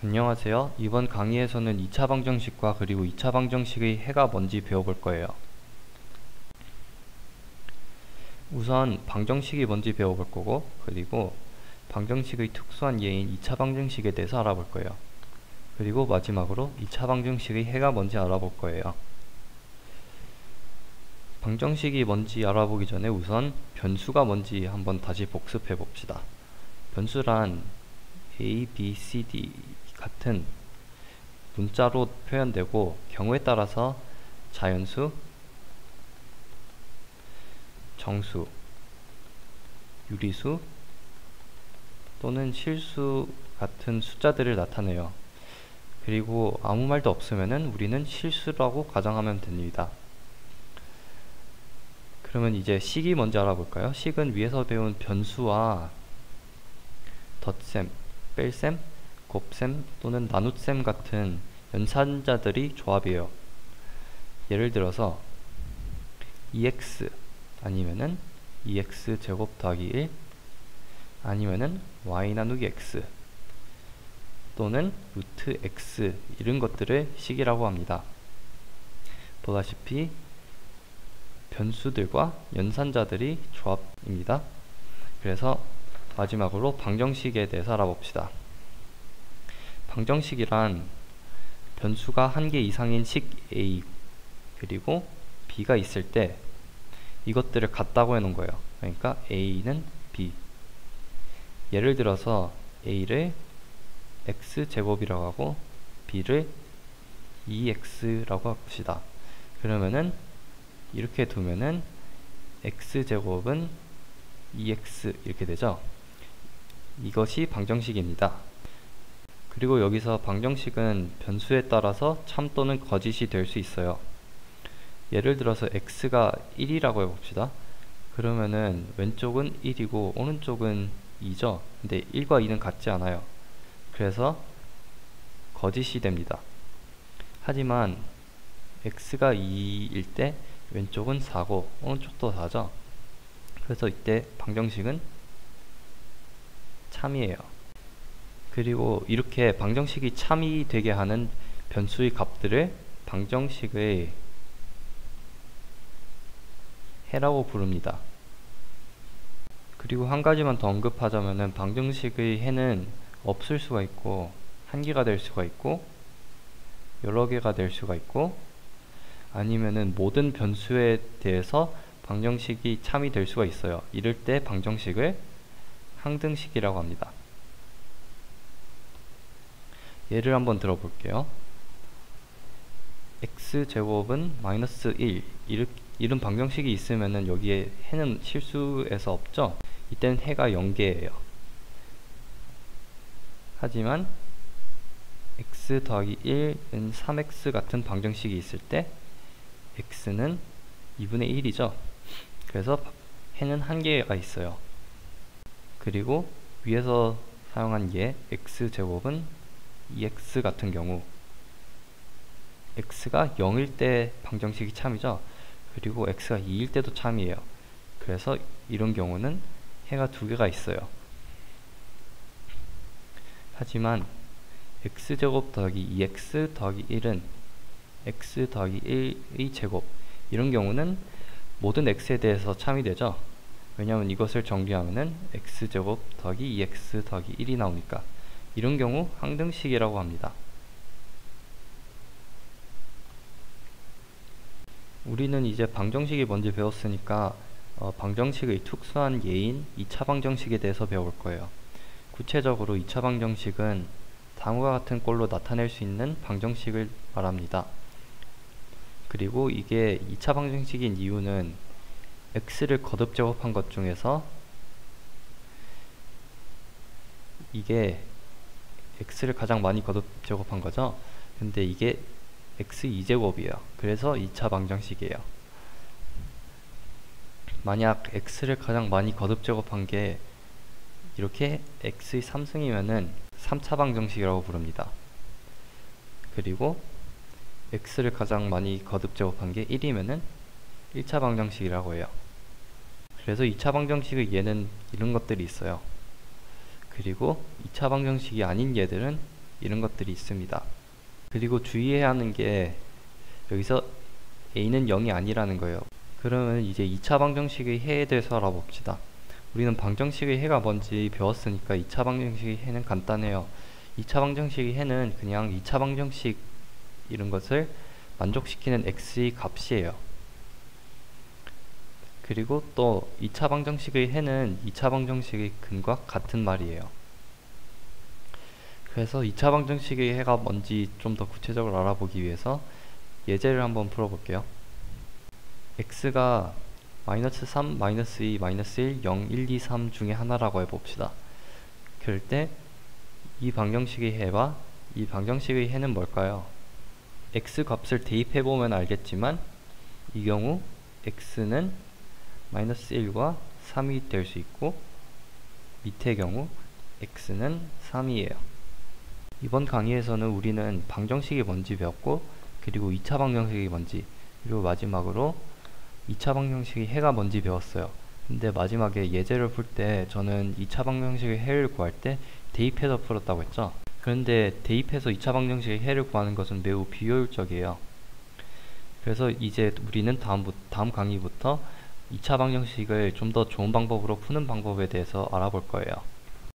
안녕하세요. 이번 강의에서는 2차 방정식과 그리고 2차 방정식의 해가 뭔지 배워볼 거예요. 우선 방정식이 뭔지 배워볼 거고, 그리고 방정식의 특수한 예인 2차 방정식에 대해서 알아볼 거예요. 그리고 마지막으로 2차 방정식의 해가 뭔지 알아볼 거예요. 방정식이 뭔지 알아보기 전에 우선 변수가 뭔지 한번 다시 복습해 봅시다. 변수란 A, B, C, D 같은 문자로 표현되고 경우에 따라서 자연수, 정수, 유리수 또는 실수 같은 숫자들을 나타내요. 그리고 아무 말도 없으면은 우리는 실수라고 가정하면 됩니다. 그러면 이제 식이 뭔지 알아볼까요? 식은 위에서 배운 변수와 덧셈, 뺄셈, 곱셈 또는 나눗셈 같은 연산자들이 조합이에요. 예를 들어서 EX 아니면은 EX 제곱 더하기 1 아니면은 Y 나누기 X 또는 루트 X 이런 것들을 식이라고 합니다. 보다시피 변수들과 연산자들이 조합입니다. 그래서 마지막으로 방정식에 대해서 알아봅시다. 방정식이란 변수가 한 개 이상인 식 A 그리고 B가 있을 때 이것들을 같다고 해놓은 거예요. 그러니까 A는 B. 예를 들어서 A를 X제곱이라고 하고 B를 2X라고 합시다. 그러면은 이렇게 두면은 X제곱은 2X 이렇게 되죠. 이것이 방정식입니다. 그리고 여기서 방정식은 변수에 따라서 참 또는 거짓이 될 수 있어요. 예를 들어서 x가 1이라고 해봅시다. 그러면은 왼쪽은 1이고 오른쪽은 2죠. 근데 1과 2는 같지 않아요. 그래서 거짓이 됩니다. 하지만 x가 2일 때 왼쪽은 4고 오른쪽도 4죠. 그래서 이때 방정식은 참이에요. 그리고 이렇게 방정식이 참이 되게 하는 변수의 값들을 방정식의 해라고 부릅니다. 그리고 한 가지만 더 언급하자면은 방정식의 해는 없을 수가 있고 한 개가 될 수가 있고 여러 개가 될 수가 있고 아니면은 모든 변수에 대해서 방정식이 참이 될 수가 있어요. 이럴 때 방정식을 항등식이라고 합니다. 예를 한번 들어볼게요. x제곱은 마이너스 1 이런 방정식이 있으면은 여기에 해는 실수에서 없죠. 이때는 해가 0개예요. 하지만 x 더하기 1은 3x 같은 방정식이 있을 때 x는 2분의 1이죠. 그래서 해는 한 개가 있어요. 그리고 위에서 사용한 예 x제곱은 2x 같은 경우 x가 0일 때 방정식이 참이죠. 그리고 x가 2일 때도 참이에요. 그래서 이런 경우는 해가 두 개가 있어요. 하지만 x제곱 더하기 2x 더하기 1은 x 더하기 1의 제곱 이런 경우는 모든 x에 대해서 참이 되죠. 왜냐하면 이것을 정리하면은 x제곱 더하기 2x 더하기 1이 나오니까 이런 경우 항등식이라고 합니다. 우리는 이제 방정식이 뭔지 배웠으니까 방정식의 특수한 예인 2차 방정식에 대해서 배울 거예요. 구체적으로 2차 방정식은 다음과 같은 꼴로 나타낼 수 있는 방정식을 말합니다. 그리고 이게 2차 방정식인 이유는 x를 거듭 제곱한 것 중에서 이게 x를 가장 많이 거듭 제곱한 거죠. 근데 이게 x2제곱이에요. 그래서 2차 방정식이에요. 만약 x를 가장 많이 거듭 제곱한 게 이렇게 x의 3승이면은 3차 방정식이라고 부릅니다. 그리고 x를 가장 많이 거듭 제곱한 게 1이면은 1차 방정식이라고 해요. 그래서 2차 방정식의 예는 이런 것들이 있어요. 그리고 2차 방정식이 아닌 예들은 이런 것들이 있습니다. 그리고 주의해야 하는 게 여기서 a는 0이 아니라는 거예요. 그러면 이제 2차 방정식의 해에 대해서 알아봅시다. 우리는 방정식의 해가 뭔지 배웠으니까 2차 방정식의 해는 간단해요. 2차 방정식의 해는 그냥 2차 방정식 이런 것을 만족시키는 x의 값이에요. 그리고 또 2차 방정식의 해는 2차 방정식의 근과 같은 말이에요. 그래서 2차 방정식의 해가 뭔지 좀 더 구체적으로 알아보기 위해서 예제를 한번 풀어볼게요. x가 마이너스 3, 마이너스 2, 마이너스 1, 0, 1, 2, 3 중에 하나라고 해봅시다. 그럴 때 이 방정식의 해와 이 방정식의 해는 뭘까요? x 값을 대입해보면 알겠지만 이 경우 x는 마이너스 1과 3이 될 수 있고 밑의 경우 x는 3이에요. 이번 강의에서는 우리는 방정식이 뭔지 배웠고 그리고 2차 방정식이 뭔지 그리고 마지막으로 2차 방정식의 해가 뭔지 배웠어요. 근데 마지막에 예제를 풀 때 저는 2차 방정식의 해를 구할 때 대입해서 풀었다고 했죠. 그런데 대입해서 2차 방정식의 해를 구하는 것은 매우 비효율적이에요. 그래서 이제 우리는 다음 강의부터 2차 방정식을 좀 더 좋은 방법으로 푸는 방법에 대해서 알아볼 거예요.